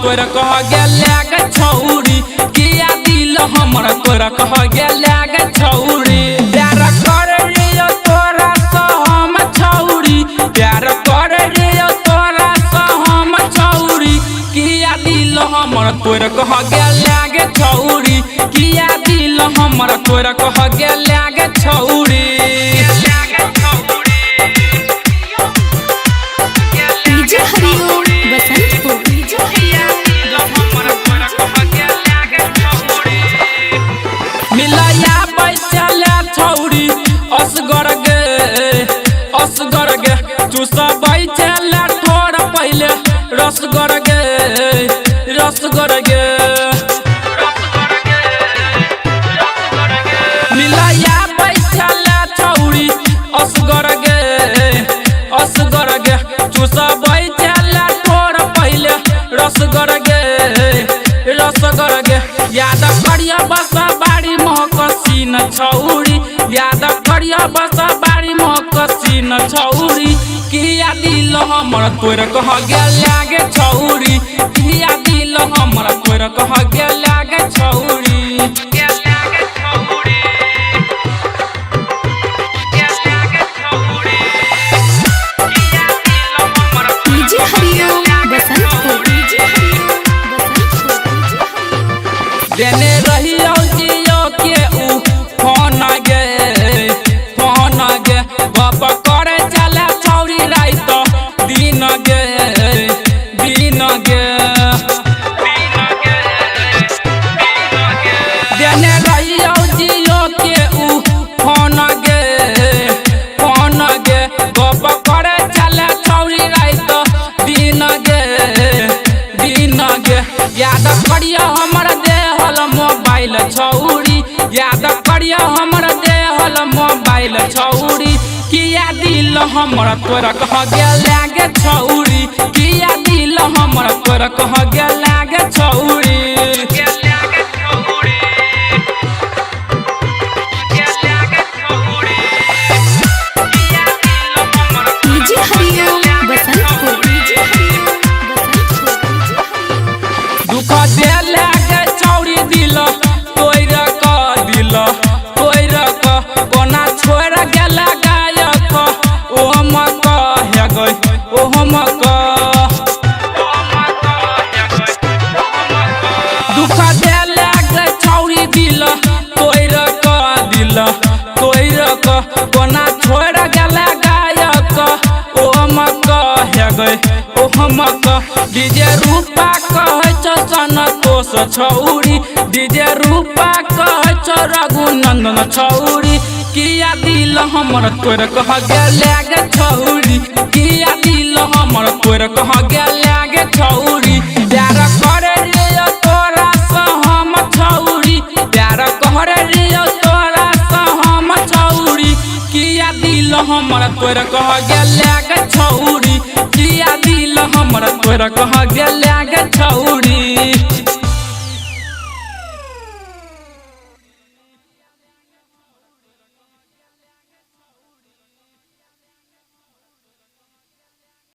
तोरा कह गेले गे छौरी किया दिल हमर तोरा कह गेले गे छौरी प्यार कर रियो तोरा से हम छौरी प्यार कर रियो तोरा से हम छौरी किया दिल हमर तोरा कह गेले गे छौरी किया दिल हमर तोरा कह गेले गे छौरी डीजे हरिओम बसंतपुर मिलया बैचले छौरी असगर गे चूसा बैचले ठोर पहले रसगर गे मिलया बैचले छौरी असगर गे चूसा बैचले ठोर पहले रसगर गे याद करिया बस बाड़ी महकसी न छौरी याद करिया बस बाड़ी महकसी न छौरी किया दिल हमर तोर कह गेले गे छौरी किया दिल हमर तोर कह गेले गे छौरी डीजे हरिओम बसंतपुर देने रहियो जियो के उ फोन गे गप करे चले छौरी रात दिन गे देने रहियो जियो के उ फोन गे गप करे चले छौरी रात दिन गे याद करिया हमर देहल मोबाइल छौरी याद करिया हमर देहल मोबाइल छौरी किया दिल हमर तोरा कह गेले गे छौरी किया दिल हमर तोरा कह गेले गे छौरी डीजे हरिओम बसंतपुर दुख देले गे छौरी दिल तोर कोना छोड़ गेले गायक ओहम कह दुख देले गे छौरी दिल तोर कोना छोड़ गेले गायक ओहम डीजे रूपा कह संतोष छौरी डीजे रूपा कह रघुनंदन छौरी किया दिल हमर तोर कह गेले गे छौरी किया दिल हमर तोर कह गेले गे छौरी प्यार करे रियो तोरा से हम छौरी प्यार करे रियो तोरा से हम छौरी किया दिल हमर तोर कह गेले गे छौरी किया दिल हमर तोर कह गेले गे छौरी।